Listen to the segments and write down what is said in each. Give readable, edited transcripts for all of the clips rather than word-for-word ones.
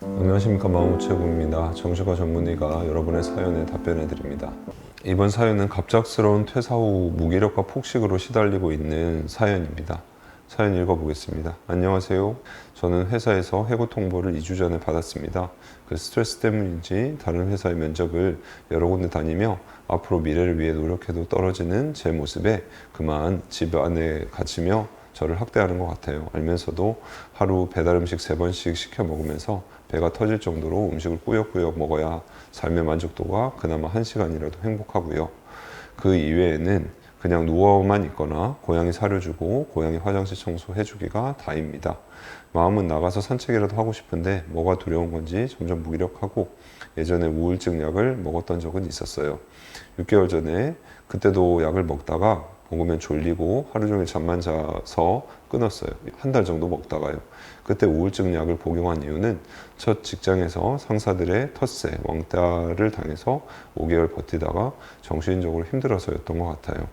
안녕하십니까, 마음우체국입니다. 정신과 전문의가 여러분의 사연에 답변해 드립니다. 이번 사연은 갑작스러운 퇴사 후 무기력과 폭식으로 시달리고 있는 사연입니다. 사연 읽어보겠습니다. 안녕하세요. 저는 회사에서 해고 통보를 2주 전에 받았습니다. 그 스트레스 때문인지 다른 회사의 면접을 여러 군데 다니며 앞으로 미래를 위해 노력해도 떨어지는 제 모습에 그만 집 안에 갇히며 저를 학대하는 것 같아요. 알면서도 하루 배달 음식 3번씩 시켜 먹으면서 배가 터질 정도로 음식을 꾸역꾸역 먹어야 삶의 만족도가 그나마 1시간이라도 행복하고요. 그 이외에는 그냥 누워만 있거나 고양이 사료주고 고양이 화장실 청소해주기가 다입니다. 마음은 나가서 산책이라도 하고 싶은데 뭐가 두려운 건지 점점 무기력하고 예전에 우울증 약을 먹었던 적은 있었어요. 6개월 전에 그때도 약을 먹다가 먹으면 졸리고 하루 종일 잠만 자서 끊었어요. 한 달 정도 먹다가요. 그때 우울증 약을 복용한 이유는 첫 직장에서 상사들의 텃세, 왕따를 당해서 5개월 버티다가 정신적으로 힘들어서였던 것 같아요.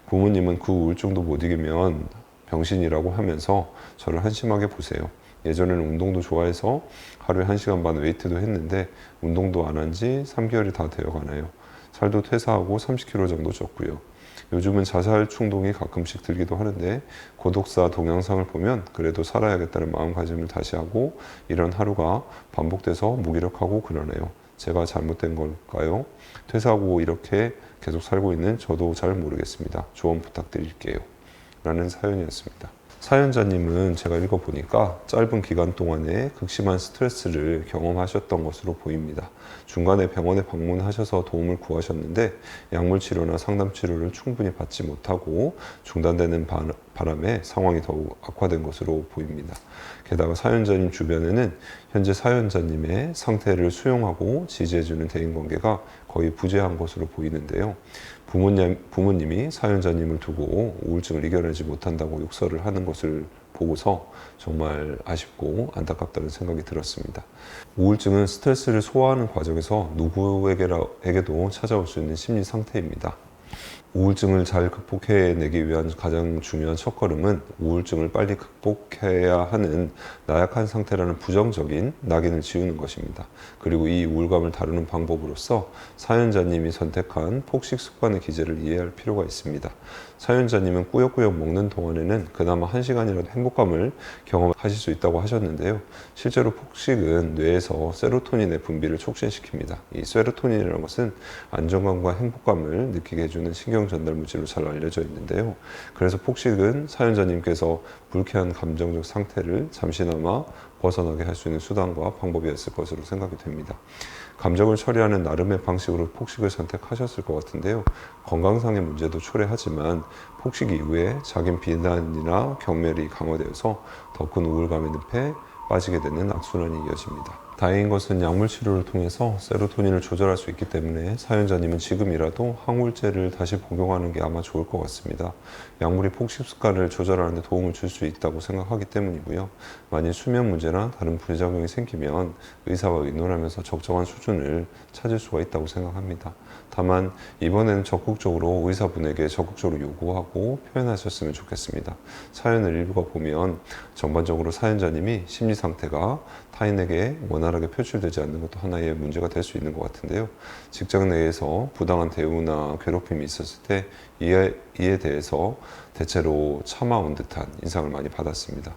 부모님은 그 우울증도 못 이기면 병신이라고 하면서 저를 한심하게 보세요. 예전에는 운동도 좋아해서 하루에 1시간 반 웨이트도 했는데 운동도 안 한 지 3개월이 다 되어 가나요. 살도 퇴사하고 30kg 정도 쪘고요. 요즘은 자살 충동이 가끔씩 들기도 하는데 고독사 동영상을 보면 그래도 살아야겠다는 마음가짐을 다시 하고 이런 하루가 반복돼서 무기력하고 그러네요. 제가 잘못된 걸까요? 퇴사하고 이렇게 계속 살고 있는 저도 잘 모르겠습니다. 조언 부탁드릴게요. 라는 사연이었습니다. 사연자님은 제가 읽어보니까 짧은 기간 동안에 극심한 스트레스를 경험하셨던 것으로 보입니다. 중간에 병원에 방문하셔서 도움을 구하셨는데 약물 치료나 상담 치료를 충분히 받지 못하고 중단되는 바람에 상황이 더욱 악화된 것으로 보입니다. 게다가 사연자님 주변에는 현재 사연자님의 상태를 수용하고 지지해주는 대인관계가 거의 부재한 것으로 보이는데요. 부모님이 사연자님을 두고 우울증을 이겨내지 못한다고 욕설을 하는 것을 보고서 정말 아쉽고 안타깝다는 생각이 들었습니다. 우울증은 스트레스를 소화하는 과정에서 누구에게도 찾아올 수 있는 심리 상태입니다. 우울증을 잘 극복해내기 위한 가장 중요한 첫걸음은 우울증을 빨리 극복해야 하는 나약한 상태라는 부정적인 낙인을 지우는 것입니다. 그리고 이 우울감을 다루는 방법으로서 사연자님이 선택한 폭식 습관의 기제를 이해할 필요가 있습니다. 사연자님은 꾸역꾸역 먹는 동안에는 그나마 1시간이라도 행복감을 경험하실 수 있다고 하셨는데요. 실제로 폭식은 뇌에서 세로토닌의 분비를 촉진시킵니다. 이 세로토닌이라는 것은 안정감과 행복감을 느끼게 해주는 신경 전달 물질로 잘 알려져 있는데요. 그래서 폭식은 사연자님께서 불쾌한 감정적 상태를 잠시나마 벗어나게 할 수 있는 수단과 방법이었을 것으로 생각이 됩니다. 감정을 처리하는 나름의 방식으로 폭식을 선택하셨을 것 같은데요. 건강상의 문제도 초래하지만 폭식 이후에 자기 비난이나 경멸이 강화되어서 더 큰 우울감의 늪에 빠지게 되는 악순환이 이어집니다. 다행인 것은 약물 치료를 통해서 세로토닌을 조절할 수 있기 때문에 사연자님은 지금이라도 항우울제를 다시 복용하는 게 아마 좋을 것 같습니다. 약물이 폭식 습관을 조절하는 데 도움을 줄 수 있다고 생각하기 때문이고요. 만일 수면 문제나 다른 부작용이 생기면 의사와 의논하면서 적정한 수준을 찾을 수가 있다고 생각합니다. 다만 이번에는 적극적으로 의사분에게 적극적으로 요구하고 표현하셨으면 좋겠습니다. 사연을 읽어보면 전반적으로 사연자님이 심리 상태가 타인에게 원활하게 표출되지 않는 것도 하나의 문제가 될 수 있는 것 같은데요. 직장 내에서 부당한 대우나 괴롭힘이 있었을 때 이에 대해서 대체로 참아온 듯한 인상을 많이 받았습니다.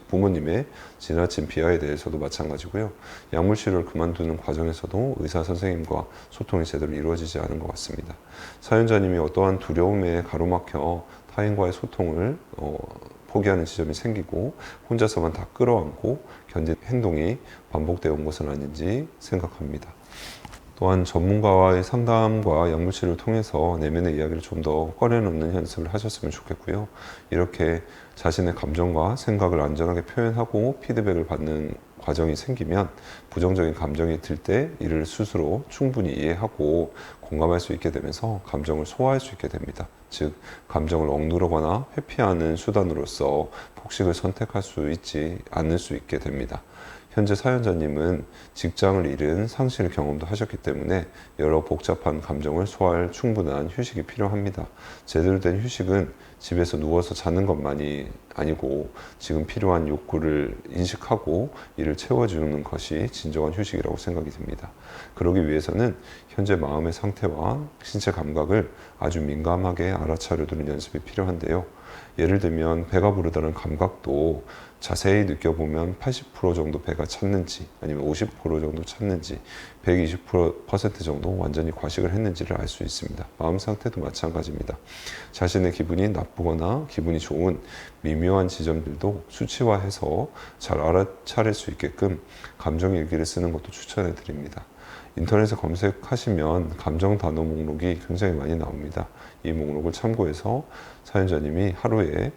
부모님의 지나친 비하에 대해서도 마찬가지고요. 약물 치료를 그만두는 과정에서도 의사 선생님과 소통이 제대로 이루어지지 않은 것 같습니다. 사연자님이 어떠한 두려움에 가로막혀 타인과의 소통을 포기하는 지점이 생기고 혼자서만 다 끌어안고 견딘 행동이 반복되어 온 것은 아닌지 생각합니다. 또한 전문가와의 상담과 약물치료를 통해서 내면의 이야기를 좀 더 꺼내놓는 연습을 하셨으면 좋겠고요. 이렇게 자신의 감정과 생각을 안전하게 표현하고 피드백을 받는 과정이 생기면 부정적인 감정이 들 때 이를 스스로 충분히 이해하고 공감할 수 있게 되면서 감정을 소화할 수 있게 됩니다. 즉, 감정을 억누르거나 회피하는 수단으로서 폭식을 선택할 수 있지 않을 수 있게 됩니다. 현재 사연자님은 직장을 잃은 상실 경험도 하셨기 때문에 여러 복잡한 감정을 소화할 충분한 휴식이 필요합니다. 제대로 된 휴식은 집에서 누워서 자는 것만이 아니고 지금 필요한 욕구를 인식하고 이를 채워주는 것이 진정한 휴식이라고 생각이 듭니다. 그러기 위해서는 현재 마음의 상태와 신체 감각을 아주 민감하게 알아차려두는 연습이 필요한데요. 예를 들면 배가 부르다는 감각도 자세히 느껴보면 80% 정도 배가 찼는지 아니면 50% 정도 찼는지 120% 정도 완전히 과식을 했는지를 알 수 있습니다. 마음 상태도 마찬가지입니다. 자신의 기분이 나쁘거나 기분이 좋은 미묘한 지점들도 수치화해서 잘 알아차릴 수 있게끔 감정일기를 쓰는 것도 추천해 드립니다. 인터넷에 검색하시면 감정 단어 목록이 굉장히 많이 나옵니다. 이 목록을 참고해서 사연자님이 하루에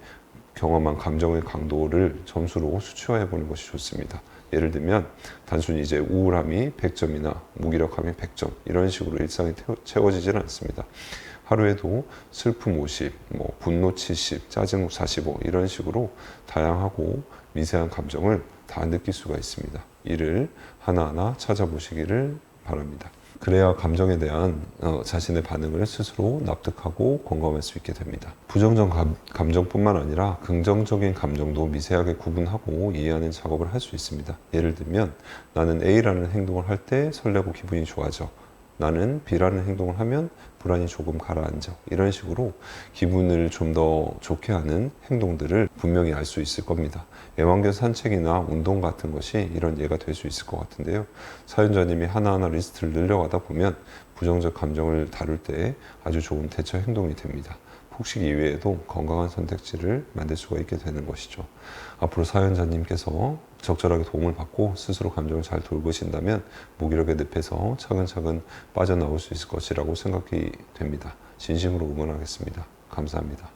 경험한 감정의 강도를 점수로 수치화해 보는 것이 좋습니다. 예를 들면 단순히 이제 우울함이 100점이나 무기력함이 100점 이런 식으로 일상이 채워지지는 않습니다. 하루에도 슬픔 50, 분노 70, 짜증 45 이런 식으로 다양하고 미세한 감정을 다 느낄 수가 있습니다. 이를 하나하나 찾아보시기를 바랍니다. 그래야 감정에 대한 자신의 반응을 스스로 납득하고 공감할 수 있게 됩니다. 부정적 감정뿐만 아니라 긍정적인 감정도 미세하게 구분하고 이해하는 작업을 할 수 있습니다. 예를 들면 나는 A라는 행동을 할 때 설레고 기분이 좋아져. 나는 B라는 행동을 하면 불안이 조금 가라앉아. 이런 식으로 기분을 좀 더 좋게 하는 행동들을 분명히 알 수 있을 겁니다. 애완견 산책이나 운동 같은 것이 이런 예가 될 수 있을 것 같은데요. 사연자님이 하나하나 리스트를 늘려가다 보면 부정적 감정을 다룰 때 아주 좋은 대처 행동이 됩니다. 폭식 이외에도 건강한 선택지를 만들 수가 있게 되는 것이죠. 앞으로 사연자님께서 적절하게 도움을 받고 스스로 감정을 잘 돌보신다면 무기력의 늪에서 차근차근 빠져나올 수 있을 것이라고 생각이 됩니다. 진심으로 응원하겠습니다. 감사합니다.